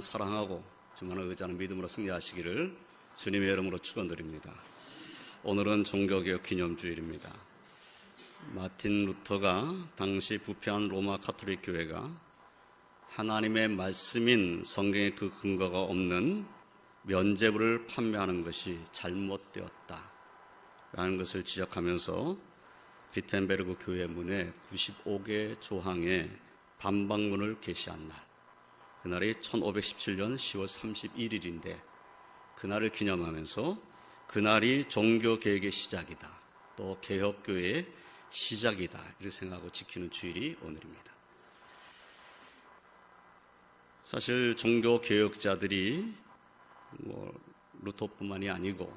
사랑하고 주만을 의지하는 믿음으로 승리하시기를 주님의 이름으로 축원드립니다. 오늘은 종교개혁 기념주일입니다. 마틴 루터가 당시 부패한 로마 가톨릭 교회가 하나님의 말씀인 성경의 그 근거가 없는 면죄부를 판매하는 것이 잘못되었다 라는 것을 지적하면서 비텐베르그 교회 문에 95개 조항의 반박문을 게시한 날, 그날이 1517년 10월 31일인데 그날을 기념하면서 그날이 종교개혁의 시작이다, 또 개혁교회의 시작이다 이렇게 생각하고 지키는 주일이 오늘입니다. 사실 종교개혁자들이 루터뿐만이 아니고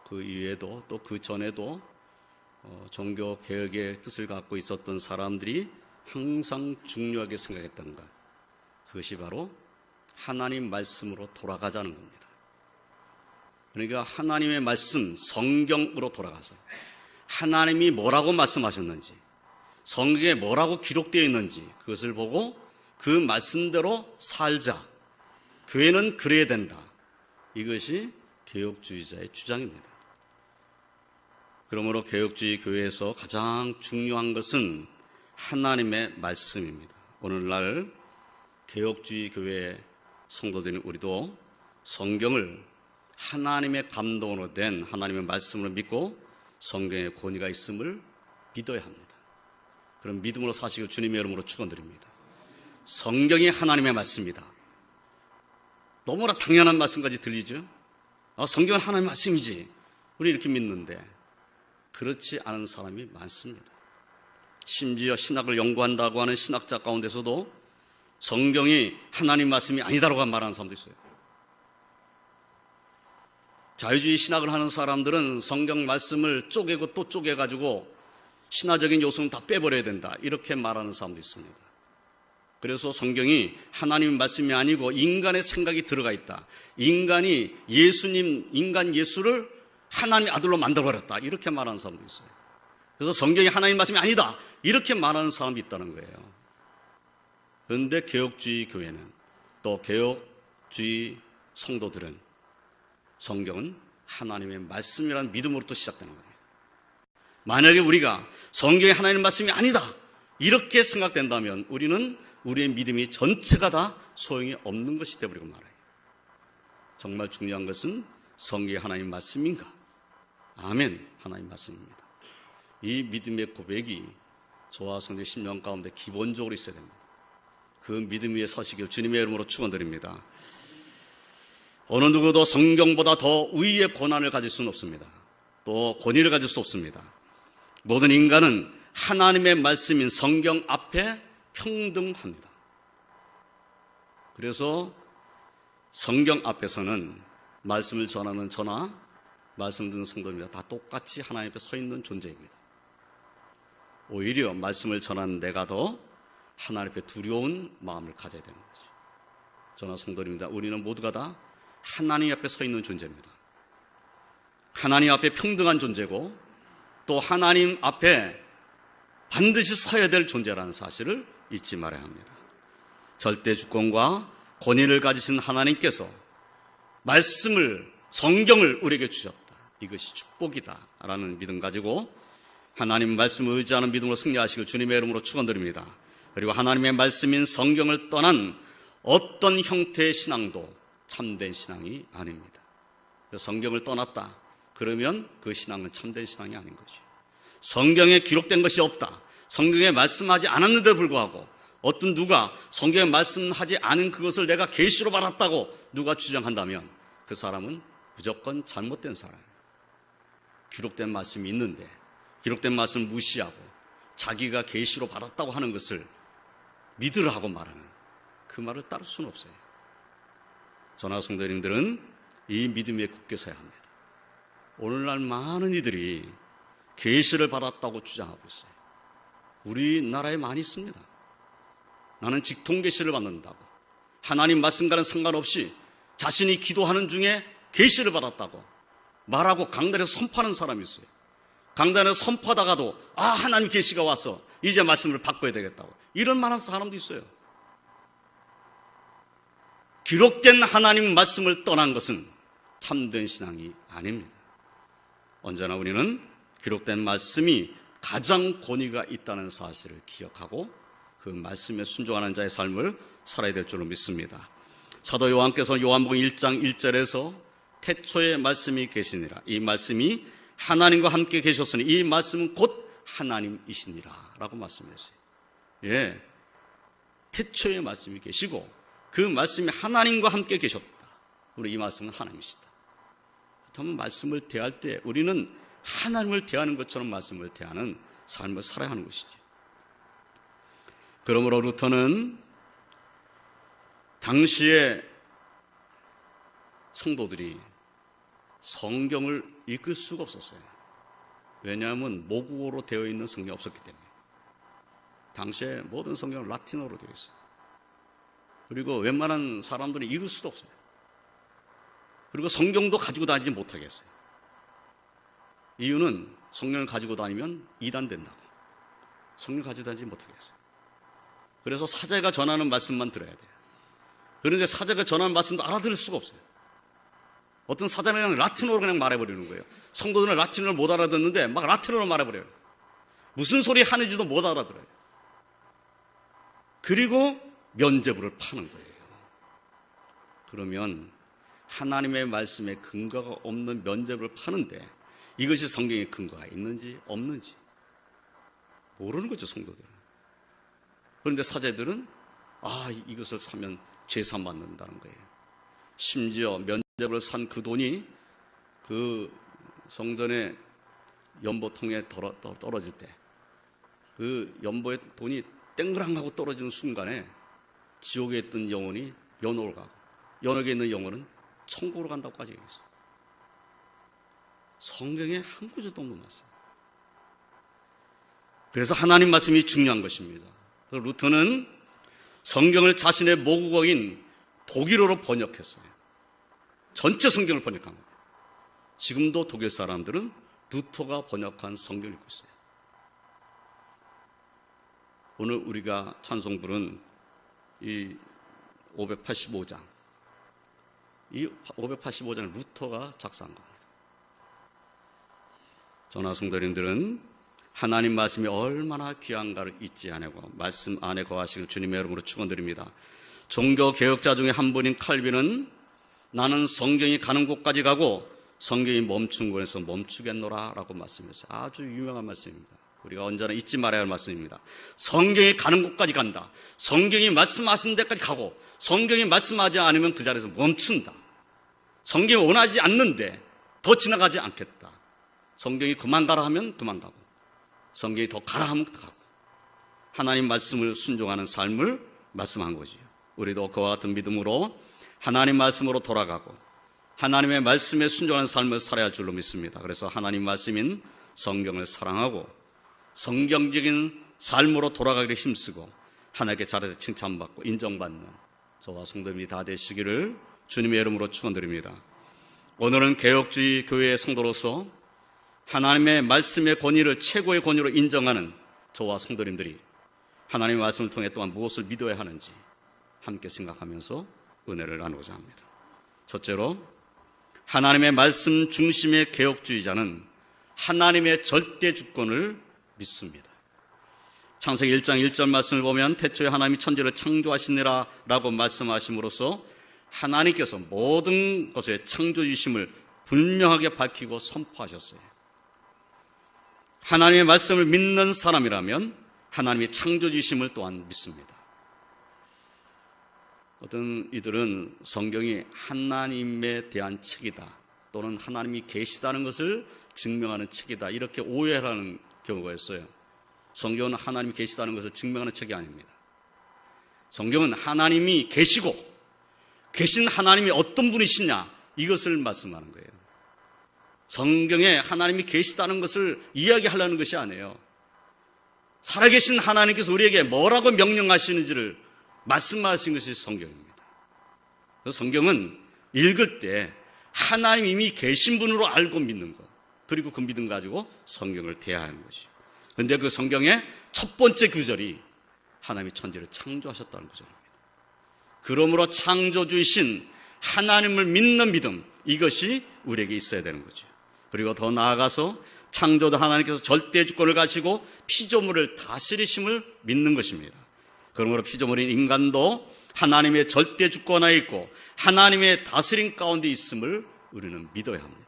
그 이외에도 또 그 전에도 종교개혁의 뜻을 갖고 있었던 사람들이 항상 중요하게 생각했던 것, 그것이 바로 하나님 말씀으로 돌아가자는 겁니다. 그러니까 하나님의 말씀, 성경으로 돌아가서 하나님이 뭐라고 말씀하셨는지, 성경에 뭐라고 기록되어 있는지 그것을 보고 그 말씀대로 살자, 교회는 그래야 된다, 이것이 개혁주의자의 주장입니다. 그러므로 개혁주의 교회에서 가장 중요한 것은 하나님의 말씀입니다. 오늘날 개혁주의 교회 성도들인 우리도 성경을 하나님의 감동으로 된 하나님의 말씀으로 믿고 성경의 권위가 있음을 믿어야 합니다. 그럼 믿음으로 사시길 주님의 이름으로 축원드립니다. 성경이 하나님의 말씀이다. 너무나 당연한 말씀까지 들리죠? 성경은 하나님의 말씀이지, 우리 이렇게 믿는데 그렇지 않은 사람이 많습니다. 심지어 신학을 연구한다고 하는 신학자 가운데서도 성경이 하나님 말씀이 아니다라고 말하는 사람도 있어요. 자유주의 신학을 하는 사람들은 성경 말씀을 쪼개고 또 쪼개가지고 신화적인 요소는 다 빼버려야 된다 이렇게 말하는 사람도 있습니다. 그래서 성경이 하나님 말씀이 아니고 인간의 생각이 들어가 있다, 인간이 인간 예수를 하나님의 아들로 만들어버렸다 이렇게 말하는 사람도 있어요. 그래서 성경이 하나님 말씀이 아니다 이렇게 말하는 사람이 있다는 거예요. 그런데 개혁주의 교회는, 또 개혁주의 성도들은 성경은 하나님의 말씀이라는 믿음으로부터 시작되는 겁니다. 만약에 우리가 성경이 하나님의 말씀이 아니다 이렇게 생각된다면 우리는 우리의 믿음이 전체가 다 소용이 없는 것이 되어버리고 말아요. 정말 중요한 것은 성경이 하나님 말씀인가? 아멘, 하나님 말씀입니다. 이 믿음의 고백이 저와 성도의 심령 가운데 기본적으로 있어야 됩니다. 그 믿음 위에 서시길 주님의 이름으로 축원드립니다. 어느 누구도 성경보다 더 우위의 권한을 가질 수는 없습니다. 또 권위를 가질 수 없습니다. 모든 인간은 하나님의 말씀인 성경 앞에 평등합니다. 그래서 성경 앞에서는 말씀을 전하는 저나 말씀 듣는 성도입니다. 다 똑같이 하나님 앞에 서 있는 존재입니다. 오히려 말씀을 전하는 내가 더 하나님 앞에 두려운 마음을 가져야 되는 거죠. 저나 성도입니다. 우리는 모두가 다 하나님 앞에 서 있는 존재입니다. 하나님 앞에 평등한 존재고 또 하나님 앞에 반드시 서야 될 존재라는 사실을 잊지 말아야 합니다. 절대 주권과 권위를 가지신 하나님께서 말씀을, 성경을 우리에게 주셨다, 이것이 축복이다 라는 믿음 가지고 하나님 말씀을 의지하는 믿음으로 승리하시길 주님의 이름으로 축원드립니다. 그리고 하나님의 말씀인 성경을 떠난 어떤 형태의 신앙도 참된 신앙이 아닙니다. 성경을 떠났다 그러면 그 신앙은 참된 신앙이 아닌 것이죠. 성경에 기록된 것이 없다, 성경에 말씀하지 않았는데도 불구하고 어떤 누가 성경에 말씀하지 않은 그것을 내가 계시로 받았다고 누가 주장한다면 그 사람은 무조건 잘못된 사람이에요. 기록된 말씀이 있는데 기록된 말씀을 무시하고 자기가 계시로 받았다고 하는 것을 믿으라고 말하는 그 말을 따를 수는 없어요. 저나 성도님들은 이 믿음 위에 굳게 서야 합니다. 오늘날 많은 이들이 계시를 받았다고 주장하고 있어요. 우리나라에 많이 있습니다. 나는 직통 계시를 받는다고, 하나님 말씀과는 상관없이 자신이 기도하는 중에 계시를 받았다고 말하고 강단에서 선포하는 사람이 있어요. 강단에서 선포하다가도 하나님 계시가 와서 이제 말씀을 바꿔야 되겠다고 이런 말하는 사람도 있어요. 기록된 하나님 말씀을 떠난 것은 참된 신앙이 아닙니다. 언제나 우리는 기록된 말씀이 가장 권위가 있다는 사실을 기억하고 그 말씀에 순종하는 자의 삶을 살아야 될 줄로 믿습니다. 사도 요한께서 요한복음 1장 1절에서 태초에 말씀이 계시니라, 이 말씀이 하나님과 함께 계셨으니 이 말씀은 곧 하나님이시니라 라고 말씀했어요. 예, 태초에 말씀이 계시고 그 말씀이 하나님과 함께 계셨다. 우리 이 말씀은 하나님이시다. 그렇다면 말씀을 대할 때 우리는 하나님을 대하는 것처럼 말씀을 대하는 삶을 살아야 하는 것이죠. 그러므로 루터는 당시에 성도들이 성경을 읽을 수가 없었어요. 왜냐하면 모국어로 되어 있는 성경이 없었기 때문에. 당시에 모든 성경은 라틴어로 되어 있어요. 그리고 웬만한 사람들이 읽을 수도 없어요. 그리고 성경도 가지고 다니지 못하게 했어요. 이유는 성경을 가지고 다니면 이단된다고. 성경 가지고 다니지 못하게 했어요. 그래서 사제가 전하는 말씀만 들어야 돼요. 그런데 사제가 전하는 말씀도 알아들을 수가 없어요. 어떤 사제는 그냥 라틴어로 그냥 말해버리는 거예요. 성도들은 라틴어를 못 알아듣는데 막 라틴어로 말해버려요. 무슨 소리 하는지도 못 알아들어요. 그리고 면죄부를 파는 거예요. 그러면 하나님의 말씀에 근거가 없는 면죄부를 파는데 이것이 성경에 근거가 있는지 없는지 모르는 거죠, 성도들은. 그런데 사제들은 이것을 사면 죄산 받는다는 거예요. 심지어 면죄부를 산 그 돈이 그 성전의 연보통에 떨어질 때 그 연보의 돈이 땡그랑하고 떨어지는 순간에 지옥에 있던 영혼이 연옥으로 가고 연옥에 있는 영혼은 천국으로 간다고까지 얘기했어요. 성경에 한 구절도 없는 말씀. 그래서 하나님 말씀이 중요한 것입니다. 루터는 성경을 자신의 모국어인 독일어로 번역했어요. 전체 성경을 번역한 거예요. 지금도 독일 사람들은 루터가 번역한 성경을 읽고 있어요. 오늘 우리가 찬송 부른 이 585장, 이 585장을 루터가 작사한 겁니다. 저나 성도님들은 하나님 말씀이 얼마나 귀한가를 잊지 않고 말씀 안에 거하시길 주님의 이름으로 축원드립니다. 종교 개혁자 중에 한 분인 칼빈은 나는 성경이 가는 곳까지 가고 성경이 멈춘 곳에서 멈추겠노라 라고 말씀했어요. 아주 유명한 말씀입니다. 우리가 언제나 잊지 말아야 할 말씀입니다. 성경이 가는 곳까지 간다. 성경이 말씀하신 데까지 가고 성경이 말씀하지 않으면 그 자리에서 멈춘다. 성경이 원하지 않는데 더 지나가지 않겠다. 성경이 그만 가라 하면 그만 가고 성경이 더 가라 하면 더 가고 하나님 말씀을 순종하는 삶을 말씀한 거지요. 우리도 그와 같은 믿음으로 하나님 말씀으로 돌아가고 하나님의 말씀에 순종하는 삶을 살아야 할 줄로 믿습니다. 그래서 하나님 말씀인 성경을 사랑하고 성경적인 삶으로 돌아가기를 힘쓰고 하나님께 잘해서 칭찬받고 인정받는 저와 성도님이 다 되시기를 주님의 이름으로 축원드립니다. 오늘은 개혁주의 교회의 성도로서 하나님의 말씀의 권위를 최고의 권위로 인정하는 저와 성도님들이 하나님의 말씀을 통해 또한 무엇을 믿어야 하는지 함께 생각하면서 은혜를 나누고자 합니다. 첫째로 하나님의 말씀 중심의 개혁주의자는 하나님의 절대 주권을 믿습니다. 창세기 1장 1절 말씀을 보면 태초에 하나님이 천지를 창조하시니라 라고 말씀하심으로써 하나님께서 모든 것의 창조주심을 분명하게 밝히고 선포하셨어요. 하나님의 말씀을 믿는 사람이라면 하나님의 창조주심을 또한 믿습니다. 어떤 이들은 성경이 하나님에 대한 책이다 또는 하나님이 계시다는 것을 증명하는 책이다 이렇게 오해하는 경우가 있어요. 성경은 하나님이 계시다는 것을 증명하는 책이 아닙니다. 성경은 하나님이 계시고 계신 하나님이 어떤 분이시냐 이것을 말씀하는 거예요. 성경에 하나님이 계시다는 것을 이야기하려는 것이 아니에요. 살아계신 하나님께서 우리에게 뭐라고 명령하시는지를 말씀하신 것이 성경입니다. 그래서 성경은 읽을 때 하나님 이미 계신 분으로 알고 믿는 것, 그리고 그 믿음 가지고 성경을 대하는 것이죠. 그런데 그 성경의 첫 번째 구절이 하나님이 천지를 창조하셨다는 구절입니다. 그러므로 창조주이신 하나님을 믿는 믿음, 이것이 우리에게 있어야 되는 거죠. 그리고 더 나아가서 창조주 하나님께서 절대 주권을 가지고 피조물을 다스리심을 믿는 것입니다. 그러므로 피조물인 인간도 하나님의 절대 주권하에 있고 하나님의 다스림 가운데 있음을 우리는 믿어야 합니다.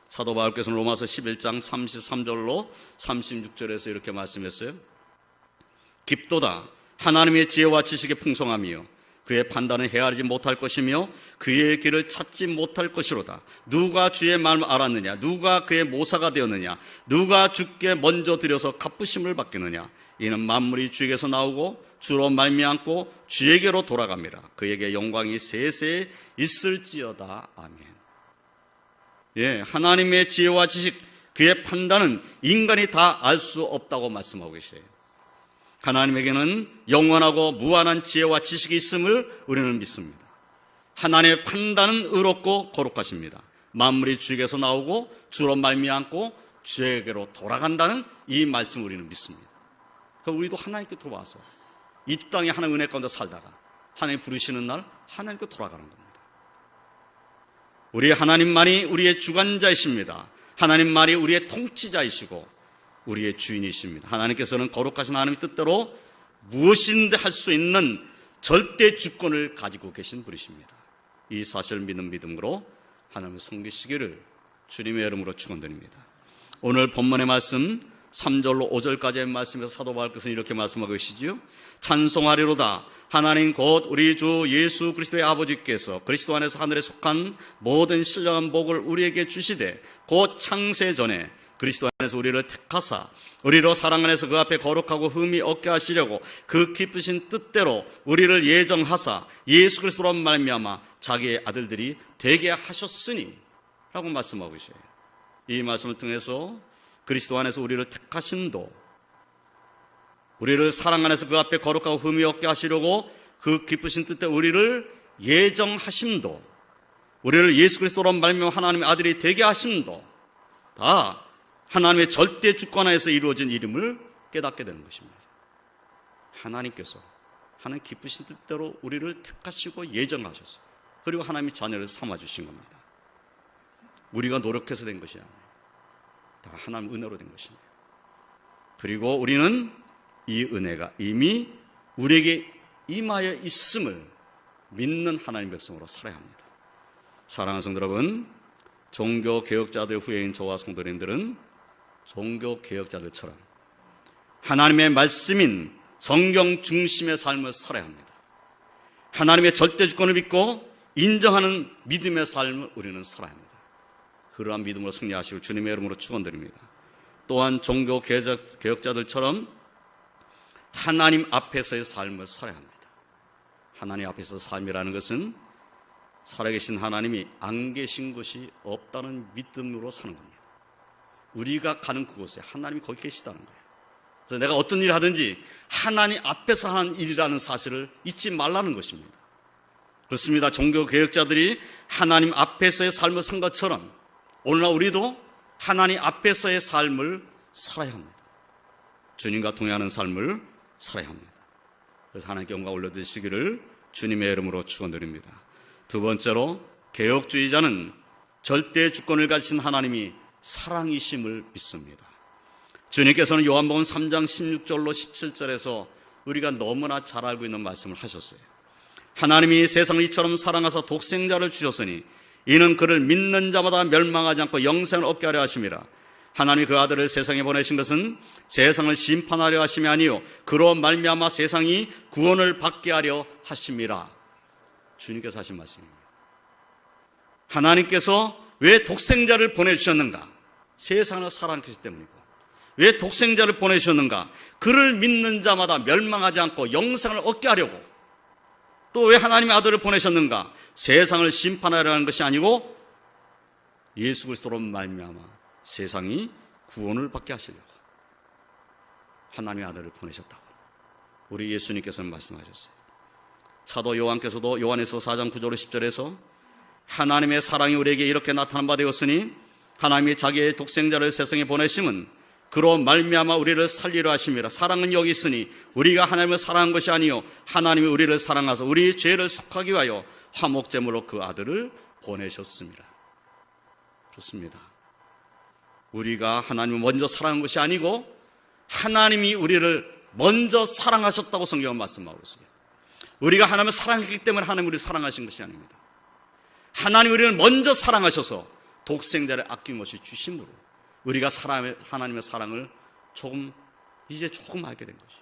사도 바울께서는 로마서 11장 33절로 36절에서 이렇게 말씀했어요. 깊도다 하나님의 지혜와 지식의 풍성함이요 그의 판단은 헤아리지 못할 것이며 그의 길을 찾지 못할 것이로다. 누가 주의 마음을 알았느냐? 누가 그의 모사가 되었느냐? 누가 주께 먼저 드려서 갚으심을 받겠느냐? 이는 만물이 주에게서 나오고 주로 말미암고 주에게로 돌아갑니다. 그에게 영광이 세세 있을지어다. 아멘. 예, 하나님의 지혜와 지식, 그의 판단은 인간이 다 알 수 없다고 말씀하고 계세요. 하나님에게는 영원하고 무한한 지혜와 지식이 있음을 우리는 믿습니다. 하나님의 판단은 의롭고 거룩하십니다. 만물이 주에게서 나오고 주로 말미암고 주에게로 돌아간다는 이 말씀을 우리는 믿습니다. 그럼 우리도 하나님께 돌아와서 이 땅에 하나님의 은혜 가운데 살다가 하나님 부르시는 날 하나님께 돌아가는 겁니다. 우리 하나님만이 우리의 주관자이십니다. 하나님만이 우리의 통치자이시고 우리의 주인이십니다. 하나님께서는 거룩하신 하나님의 뜻대로 무엇인데 할 수 있는 절대 주권을 가지고 계신 분이십니다. 이 사실을 믿는 믿음으로 하나님을 섬기시기를 주님의 이름으로 축원드립니다. 오늘 본문의 말씀 3절로 5절까지의 말씀에서 사도 바울께서는 이렇게 말씀하고 계시지요. 찬송하리로다 하나님 곧 우리 주 예수 그리스도의 아버지께서 그리스도 안에서 하늘에 속한 모든 신령한 복을 우리에게 주시되 곧 창세 전에 그리스도 안에서 우리를 택하사 우리로 사랑 안에서 그 앞에 거룩하고 흠이 없게 하시려고 그 기쁘신 뜻대로 우리를 예정하사 예수 그리스도로 말미암아 자기의 아들들이 되게 하셨으니 라고 말씀하고 계셔요. 이 말씀을 통해서 그리스도 안에서 우리를 택하심도 우리를 사랑 안에서 그 앞에 거룩하고 흠이 없게 하시려고 그 기쁘신 뜻대로 우리를 예정하심도 우리를 예수 그리스도로 말미암아 하나님의 아들이 되게 하심도 다 하나님의 절대 주권하에서 이루어진 이름을 깨닫게 되는 것입니다. 하나님께서 하나님 기쁘신 뜻대로 우리를 택하시고 예정하셔서 그리고 하나님의 자녀를 삼아주신 겁니다. 우리가 노력해서 된 것이 아니에요. 다 하나님 은혜로 된 것입니다. 그리고 우리는 이 은혜가 이미 우리에게 임하여 있음을 믿는 하나님의 백성으로 살아야 합니다. 사랑하는 성도 여러분, 종교개혁자들 후예인 저와 성도님들은 종교개혁자들처럼 하나님의 말씀인 성경 중심의 삶을 살아야 합니다. 하나님의 절대주권을 믿고 인정하는 믿음의 삶을 우리는 살아야 합니다. 그러한 믿음으로 승리하시길 주님의 이름으로 축원드립니다. 또한 종교개혁자들처럼 하나님 앞에서의 삶을 살아야 합니다. 하나님 앞에서 삶이라는 것은 살아계신 하나님이 안 계신 것이 없다는 믿음으로 사는 겁니다. 우리가 가는 그곳에 하나님이 거기 계시다는 거예요. 그래서 내가 어떤 일을 하든지 하나님 앞에서 하는 일이라는 사실을 잊지 말라는 것입니다. 그렇습니다. 종교개혁자들이 하나님 앞에서의 삶을 산 것처럼 오늘날 우리도 하나님 앞에서의 삶을 살아야 합니다. 주님과 동행하는 삶을 살아야 합니다. 그래서 하나님께 영광 올려드리시기를 주님의 이름으로 축원드립니다. 두 번째로 개혁주의자는 절대 주권을 가지신 하나님이 사랑이심을 믿습니다. 주님께서는 요한복음 3장 16절로 17절에서 우리가 너무나 잘 알고 있는 말씀을 하셨어요. 하나님이 세상을 이처럼 사랑하사 독생자를 주셨으니 이는 그를 믿는 자마다 멸망하지 않고 영생을 얻게 하려 하심이라. 하나님이 그 아들을 세상에 보내신 것은 세상을 심판하려 하심이 아니요 그로 말미암아 세상이 구원을 받게 하려 하심이라. 주님께서 하신 말씀입니다. 하나님께서 왜 독생자를 보내주셨는가? 세상을 사랑하셨기 때문이고. 왜 독생자를 보내주셨는가? 그를 믿는 자마다 멸망하지 않고 영생을 얻게 하려고. 또 왜 하나님의 아들을 보내셨는가? 세상을 심판하려는 것이 아니고 예수 그리스도로 말미암아 세상이 구원을 받게 하시려고 하나님의 아들을 보내셨다고 우리 예수님께서는 말씀하셨어요. 사도 요한께서도 요한에서 4장 9절 10절에서 하나님의 사랑이 우리에게 이렇게 나타난 바 되었으니 하나님이 자기의 독생자를 세상에 보내심은 그로 말미암아 우리를 살리려 하심이라. 사랑은 여기 있으니 우리가 하나님을 사랑한 것이 아니요 하나님이 우리를 사랑하사 우리의 죄를 속하기 위하여 화목제물로 그 아들을 보내셨습니다. 그렇습니다. 우리가 하나님을 먼저 사랑한 것이 아니고 하나님이 우리를 먼저 사랑하셨다고 성경은 말씀하고 있습니다. 우리가 하나님을 사랑했기 때문에 하나님이 우리를 사랑하신 것이 아닙니다. 하나님이 우리를 먼저 사랑하셔서 독생자를 아낌없이 주심으로 우리가 하나님의 사랑을 이제 조금 알게 된 것이죠.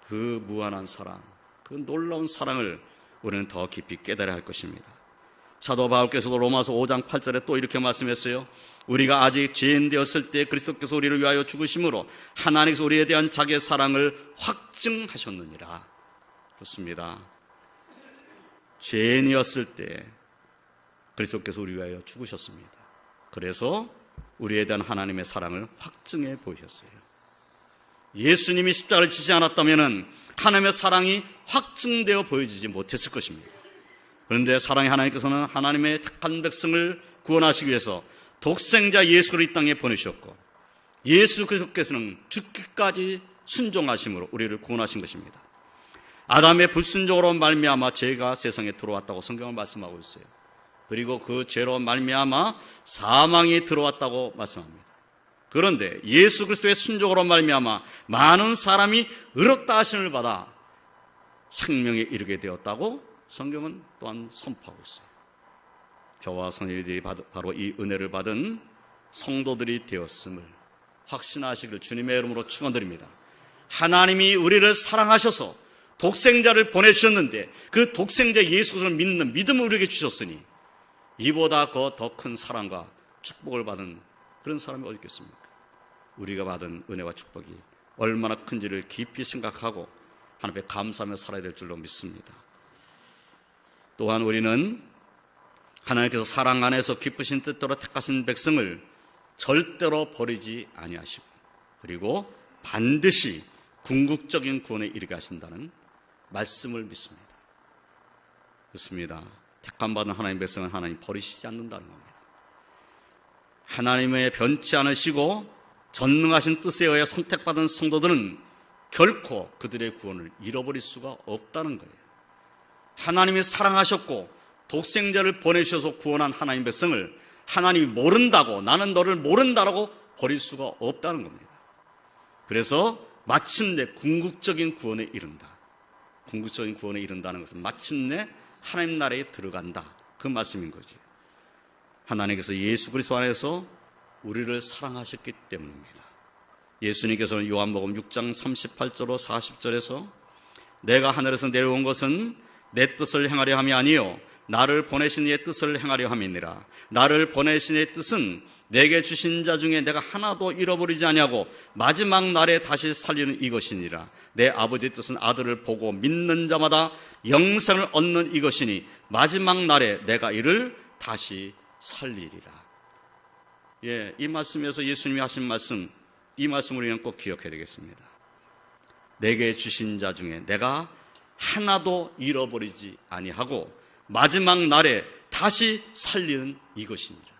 그 무한한 사랑, 그 놀라운 사랑을 우리는 더 깊이 깨달아야 할 것입니다. 사도 바울께서도 로마서 5장 8절에 또 이렇게 말씀했어요. 우리가 아직 죄인 되었을 때 그리스도께서 우리를 위하여 죽으심으로 하나님께서 우리에 대한 자기의 사랑을 확증하셨느니라. 그렇습니다. 죄인이었을 때 그리스도께서 우리를 위하여 죽으셨습니다. 그래서 우리에 대한 하나님의 사랑을 확증해 보이셨어요. 예수님이 십자가를 지지 않았다면 하나님의 사랑이 확증되어 보여지지 못했을 것입니다. 그런데 사랑의 하나님께서는 하나님의 택한 백성을 구원하시기 위해서 독생자 예수를 이 땅에 보내주셨고 예수 그리스도께서는 죽기까지 순종하심으로 우리를 구원하신 것입니다. 아담의 불순종으로 말미암아 죄가 세상에 들어왔다고 성경은 말씀하고 있어요. 그리고 그 죄로 말미암아 사망이 들어왔다고 말씀합니다. 그런데 예수 그리스도의 순종으로 말미암아 많은 사람이 의롭다 하심을 받아 생명에 이르게 되었다고 성경은 또한 선포하고 있어요. 저와 성도들이 바로 이 은혜를 받은 성도들이 되었음을 확신하시기를 주님의 이름으로 축원드립니다. 하나님이 우리를 사랑하셔서 독생자를 보내주셨는데 그 독생자 예수를 믿는 믿음을 우리에게 주셨으니 이보다 더 큰 사랑과 축복을 받은 그런 사람이 어디 있겠습니까? 우리가 받은 은혜와 축복이 얼마나 큰지를 깊이 생각하고 하나님 앞에 감사하며 살아야 될 줄로 믿습니다. 또한 우리는 하나님께서 사랑 안에서 기쁘신 뜻대로 택하신 백성을 절대로 버리지 아니하시고 그리고 반드시 궁극적인 구원에 이르게 하신다는 말씀을 믿습니다. 그렇습니다. 택함받은 하나님의 백성은 하나님 버리시지 않는다는 겁니다. 하나님의 변치 않으시고 전능하신 뜻에 의해 선택받은 성도들은 결코 그들의 구원을 잃어버릴 수가 없다는 거예요. 하나님이 사랑하셨고 독생자를 보내주셔서 구원한 하나님 백성을 하나님이 모른다고 나는 너를 모른다라고 버릴 수가 없다는 겁니다. 그래서 마침내 궁극적인 구원에 이른다. 궁극적인 구원에 이른다는 것은 마침내 하나님 나라에 들어간다. 그 말씀인 거죠. 하나님께서 예수 그리스도 안에서 우리를 사랑하셨기 때문입니다. 예수님께서는 요한복음 6장 38절로 40절에서 내가 하늘에서 내려온 것은 내 뜻을 행하려 함이 아니요 나를 보내신 이의 뜻을 행하려 함이니라. 나를 보내신 이의 뜻은 내게 주신 자 중에 내가 하나도 잃어버리지 아니하고 마지막 날에 다시 살리는 이것이니라. 내 아버지의 뜻은 아들을 보고 믿는 자마다 영생을 얻는 이것이니 마지막 날에 내가 이를 다시 살리리라. 이 말씀에서 예수님이 하신 말씀, 이 말씀 우리는 꼭 기억해야 되겠습니다. 내게 주신 자 중에 내가 하나도 잃어버리지 아니하고 마지막 날에 다시 살리는 이것이니라.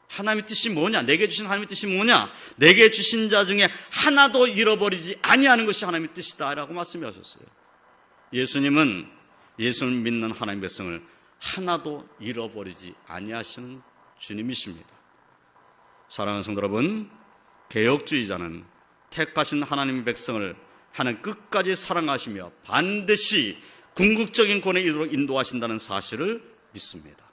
하나님의 뜻이 뭐냐? 내게 주신 하나님의 뜻이 뭐냐? 내게 주신 자 중에 하나도 잃어버리지 아니하는 것이 하나님의 뜻이다 라고 말씀하셨어요. 예수님은 예수를 믿는 하나님의 백성을 하나도 잃어버리지 아니하시는 주님이십니다. 사랑하는 성도 여러분, 개혁주의자는 택하신 하나님의 백성을 하나님 끝까지 사랑하시며 반드시 궁극적인 구원에 이르도록 인도하신다는 사실을 믿습니다.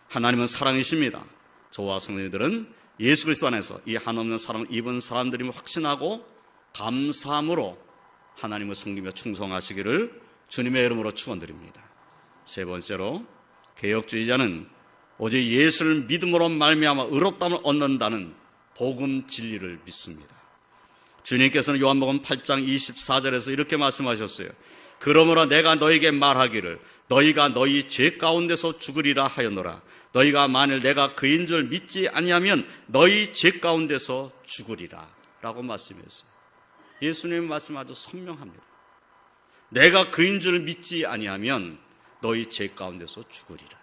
하나님은 사랑이십니다. 저와 성도님들은 예수 그리스도 안에서 이 한없는 사랑을 입은 사람들임을 확신하고 감사함으로 하나님을 섬기며 충성하시기를 주님의 이름으로 축원드립니다. 세 번째로 개혁주의자는 오직 예수를 믿음으로 말미암아 의롭다함을 얻는다는 복음 진리를 믿습니다. 주님께서는 요한복음 8장 24절에서 이렇게 말씀하셨어요. 그러므로 내가 너에게 말하기를 너희가 너희 죄 가운데서 죽으리라 하였노라. 너희가 만일 내가 그인 줄 믿지 아니하면 너희 죄 가운데서 죽으리라 라고 말씀했어요. 예수님의 말씀 아주 선명합니다. 내가 그인 줄 믿지 아니하면 너희 죄 가운데서 죽으리라.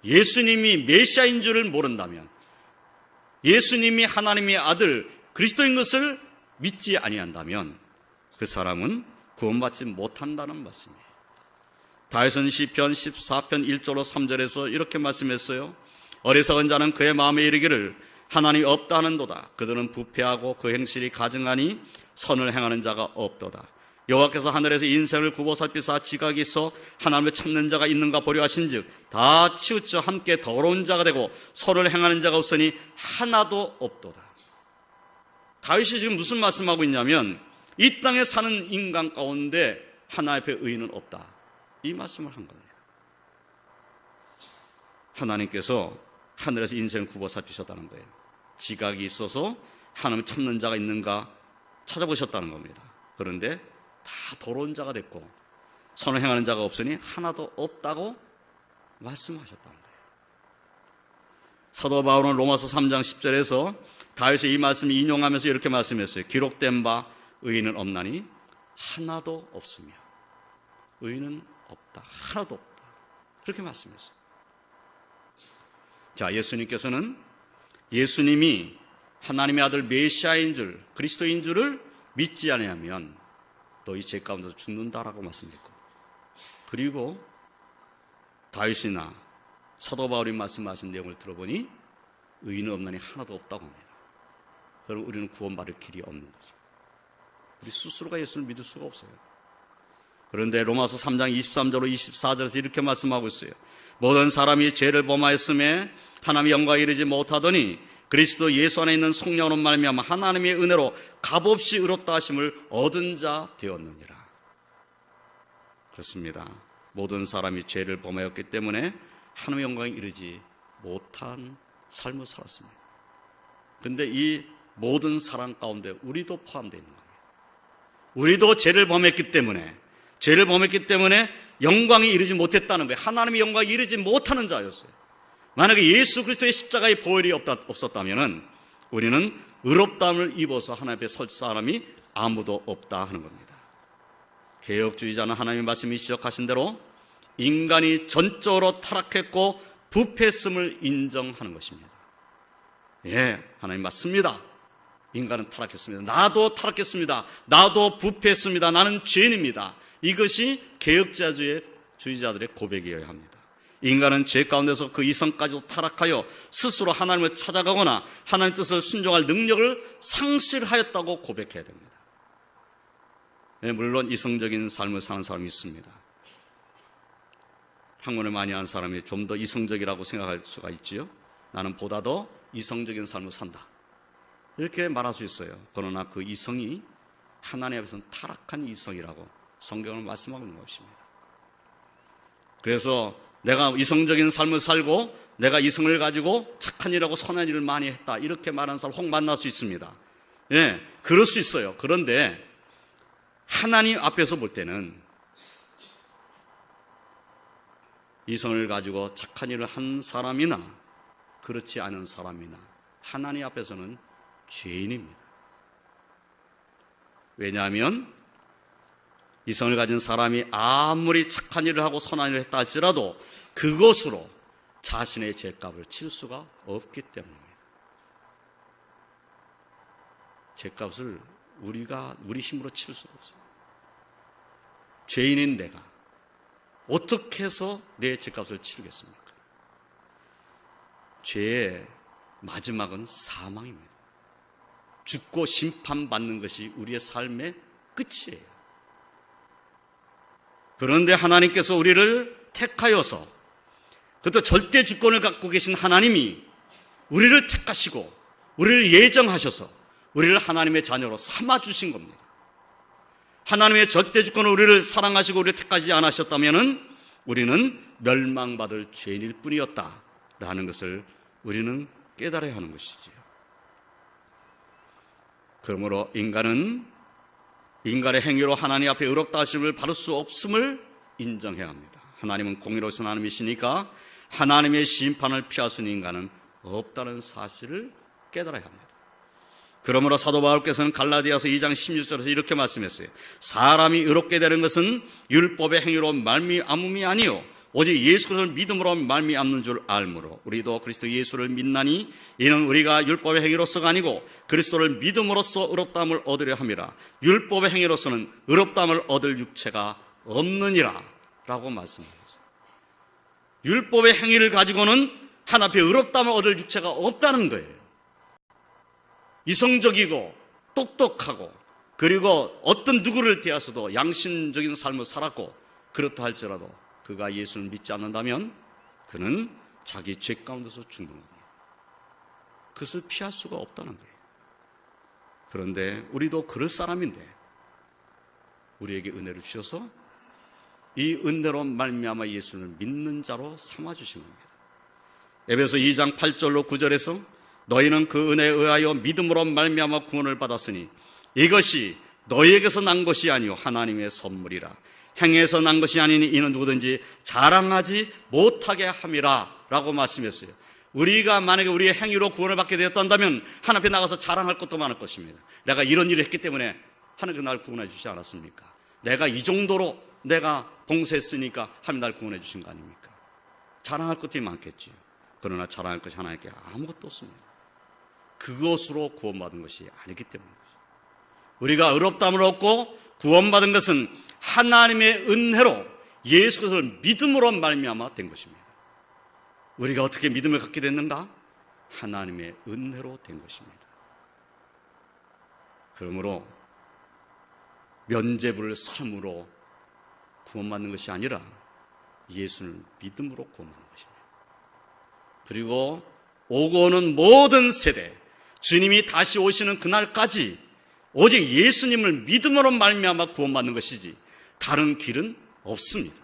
예수님이 메시아인 줄을 모른다면 예수님이 하나님의 아들 그리스도인 것을 믿지 아니한다면 그 사람은 구원받지 못한다는 말씀이에요. 다윗은 시편 14편 1절로 3절에서 이렇게 말씀했어요. 어리석은 자는 그의 마음에 이르기를 하나님이 없다 하는도다. 그들은 부패하고 그 행실이 가증하니 선을 행하는 자가 없도다. 여호와께서 하늘에서 인생을 굽어 살피사 지각이 있어 하나님을 찾는 자가 있는가 보려 하신즉 다 치우쳐 함께 더러운 자가 되고 선을 행하는 자가 없으니 하나도 없도다. 다윗이 지금 무슨 말씀하고 있냐면 이 땅에 사는 인간 가운데 하나님 앞에 의인은 없다, 이 말씀을 한 겁니다. 하나님께서 하늘에서 인생을 굽어 살피셨다는 거예요. 지각이 있어서 하나님을 찾는 자가 있는가 찾아보셨다는 겁니다. 그런데 다 더러운 자가 됐고 선을 행하는 자가 없으니 하나도 없다고 말씀하셨다는 거예요. 사도 바울은 로마서 3장 10절에서 다윗의 이 말씀을 인용하면서 이렇게 말씀했어요. 기록된 바 의인은 없나니 하나도 없으며 의인은 없다, 하나도 없다, 그렇게 말씀했어요. 자, 예수님께서는 예수님이 하나님의 아들 메시아인 줄, 그리스도인 줄을 믿지 않으면 너희 죄 가운데서 죽는다라고 말씀했고, 그리고 다윗이나 사도 바울이 말씀하신 내용을 들어보니 의인은 없나니 하나도 없다고 합니다. 그럼 우리는 구원받을 길이 없는 거죠. 우리 스스로가 예수를 믿을 수가 없어요. 그런데 로마서 3장 23절로 24절에서 이렇게 말씀하고 있어요. 모든 사람이 죄를 범하였음에 하나님의 영광에 이르지 못하더니 그리스도 예수 안에 있는 성령으로 말미암아 하나님의 은혜로 값없이 의롭다 하심을 얻은 자 되었느니라. 그렇습니다. 모든 사람이 죄를 범하였기 때문에 하나님의 영광에 이르지 못한 삶을 살았습니다. 그런데 이 모든 사람 가운데 우리도 포함되어 있는 겁니다. 우리도 죄를 범했기 때문에 영광에 이르지 못했다는 거예요. 하나님의 영광에 이르지 못하는 자였어요. 만약에 예수 그리스도의 십자가의 보혈이 없었다면 우리는 의롭다함을 입어서 하나님 앞에 설 사람이 아무도 없다 하는 겁니다. 개혁주의자는 하나님의 말씀이 지적하신 대로 인간이 전적으로 타락했고 부패했음을 인정하는 것입니다. 예, 하나님 맞습니다. 인간은 타락했습니다. 나도 타락했습니다. 나도 부패했습니다. 나는 죄인입니다. 이것이 개혁주의자들의 고백이어야 합니다. 인간은 죄 가운데서 그 이성까지도 타락하여 스스로 하나님을 찾아가거나 하나님 뜻을 순종할 능력을 상실하였다고 고백해야 됩니다. 네, 물론 이성적인 삶을 사는 사람이 있습니다. 학문을 많이 한 사람이 좀 더 이성적이라고 생각할 수가 있지요. 나는 보다 더 이성적인 삶을 산다, 이렇게 말할 수 있어요. 그러나 그 이성이 하나님 앞에서는 타락한 이성이라고 성경을 말씀하고 있는 것입니다. 그래서 내가 이성적인 삶을 살고 내가 이성을 가지고 착한 일하고 선한 일을 많이 했다, 이렇게 말하는 사람 혹 만날 수 있습니다. 예, 그럴 수 있어요. 그런데 하나님 앞에서 볼 때는 이성을 가지고 착한 일을 한 사람이나 그렇지 않은 사람이나 하나님 앞에서는 죄인입니다. 왜냐하면 이성을 가진 사람이 아무리 착한 일을 하고 선한 일을 했다 할지라도 그것으로 자신의 죄값을 칠 수가 없기 때문입니다. 죄값을 우리 힘으로 칠 수가 없어요. 죄인인 내가 어떻게 해서 내 죄값을 치르겠습니까? 죄의 마지막은 사망입니다. 죽고 심판받는 것이 우리의 삶의 끝이에요. 그런데 하나님께서 우리를 택하여서, 그것도 절대 주권을 갖고 계신 하나님이 우리를 택하시고 우리를 예정하셔서 우리를 하나님의 자녀로 삼아주신 겁니다. 하나님의 절대 주권을 우리를 사랑하시고 우리를 택하지 않으셨다면 우리는 멸망받을 죄인일 뿐이었다라는 것을 우리는 깨달아야 하는 것이지요. 그러므로 인간은 인간의 행위로 하나님 앞에 의롭다 하심을 받을 수 없음을 인정해야 합니다. 하나님은 공의로우신 하나님이시니까 하나님의 심판을 피할 수 있는 인간은 없다는 사실을 깨달아야 합니다. 그러므로 사도 바울께서는 갈라디아서 2장 16절에서 이렇게 말씀했어요. 사람이 의롭게 되는 것은 율법의 행위로 말미암음이 아니요 오직 예수 그리스도를 믿음으로 말미암는 줄 알므로 우리도 그리스도 예수를 믿나니 이는 우리가 율법의 행위로서가 아니고 그리스도를 믿음으로써 의롭다함을 얻으려 함이라. 율법의 행위로서는 의롭다함을 얻을 육체가 없느니라 라고 말씀합니다. 율법의 행위를 가지고는 하나님 앞에 의롭다함을 얻을 육체가 없다는 거예요. 이성적이고 똑똑하고 그리고 어떤 누구를 대하서도 양심적인 삶을 살았고 그렇다 할지라도 그가 예수를 믿지 않는다면 그는 자기 죄 가운데서 죽는 겁니다. 그것을 피할 수가 없다는 거예요. 그런데 우리도 그럴 사람인데 우리에게 은혜를 주셔서 이 은혜로 말미암아 예수를 믿는 자로 삼아주신 겁니다. 에베소 2장 8절로 9절에서 너희는 그 은혜에 의하여 믿음으로 말미암아 구원을 받았으니 이것이 너희에게서 난 것이 아니요 하나님의 선물이라. 행해서 난 것이 아니니 이는 누구든지 자랑하지 못하게 함이라 라고 말씀했어요. 우리가 만약에 우리의 행위로 구원을 받게 되었다면 하나님 앞에 나가서 자랑할 것도 많을 것입니다. 내가 이런 일을 했기 때문에 하나님께서 나를 구원해 주시지 않았습니까? 내가 이 정도로 내가 봉사했으니까 하나님 나를 구원해 주신 거 아닙니까? 자랑할 것들이 많겠지요. 그러나 자랑할 것이 하나님께 아무것도 없습니다. 그것으로 구원받은 것이 아니기 때문입니다. 우리가 의롭다함을 얻고 구원받은 것은 하나님의 은혜로 예수 그리스도를 믿음으로 말미암아 된 것입니다. 우리가 어떻게 믿음을 갖게 됐는가? 하나님의 은혜로 된 것입니다. 그러므로 면죄부를 삶으로 구원받는 것이 아니라 예수를 믿음으로 구원받는 것입니다. 그리고 오고 오는 모든 세대, 주님이 다시 오시는 그날까지 오직 예수님을 믿음으로 말미암아 구원받는 것이지 다른 길은 없습니다.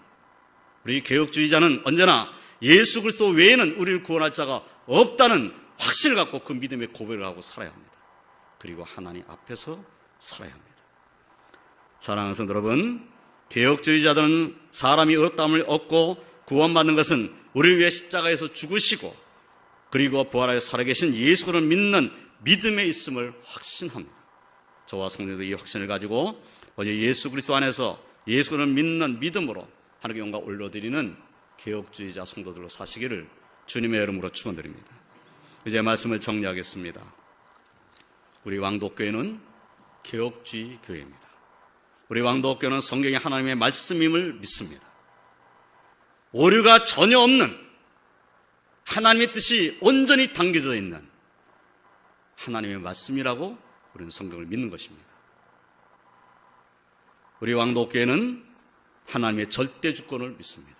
우리 개혁주의자는 언제나 예수 그리스도 외에는 우리를 구원할 자가 없다는 확신을 갖고 그 믿음의 고백을 하고 살아야 합니다. 그리고 하나님 앞에서 살아야 합니다. 사랑하는 성도 여러분, 개혁주의자들은 사람이 의롭다함을 얻고 구원받는 것은 우리를 위해 십자가에서 죽으시고 그리고 부활하여 살아계신 예수 그리스도를 믿는 믿음에 있음을 확신합니다. 저와 성도도 이 확신을 가지고 어제 예수 그리스도 안에서 예수 그리스도를 믿는 믿음으로 하나님께 영광 올려드리는 개혁주의자 성도들로 사시기를 주님의 이름으로 축원드립니다. 이제 말씀을 정리하겠습니다. 우리 왕도교회는 개혁주의 교회입니다. 우리 왕도교회는 성경이 하나님의 말씀임을 믿습니다. 오류가 전혀 없는 하나님의 뜻이 온전히 담겨져 있는 하나님의 말씀이라고 우리는 성경을 믿는 것입니다. 우리 왕도교회는 하나님의 절대 주권을 믿습니다.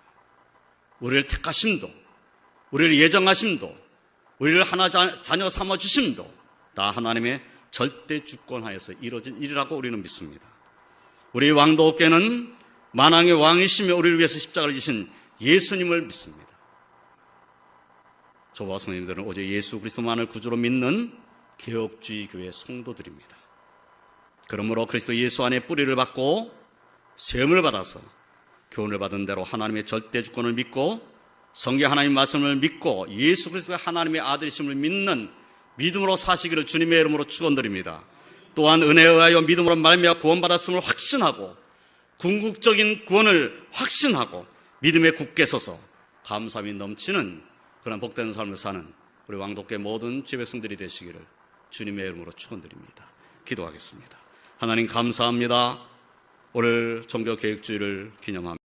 우리를 택하심도, 우리를 예정하심도, 우리를 하나 자녀 삼아 주심도 다 하나님의 절대 주권 하에서 이루어진 일이라고 우리는 믿습니다. 우리 왕도교회는 만왕의 왕이시며 우리를 위해서 십자가를 지신 예수님을 믿습니다. 저와 성도님들은 오직 예수 그리스도만을 구주로 믿는 개혁주의 교회 성도들입니다. 그러므로 그리스도 예수 안에 뿌리를 받고 세움을 받아서 교훈을 받은 대로 하나님의 절대 주권을 믿고 성경 하나님 말씀을 믿고 예수 그리스도가 하나님의 아들이심을 믿는 믿음으로 사시기를 주님의 이름으로 축원드립니다. 또한 은혜에 의하여 믿음으로 말미암아 구원받았음을 확신하고 궁극적인 구원을 확신하고 믿음에 굳게 서서 감사함이 넘치는 그런 복된 삶을 사는 우리 왕도교회 모든 지백성들이 되시기를 주님의 이름으로 축원드립니다. 기도하겠습니다. 하나님 감사합니다. 오늘 종교개혁주의를 기념합니다.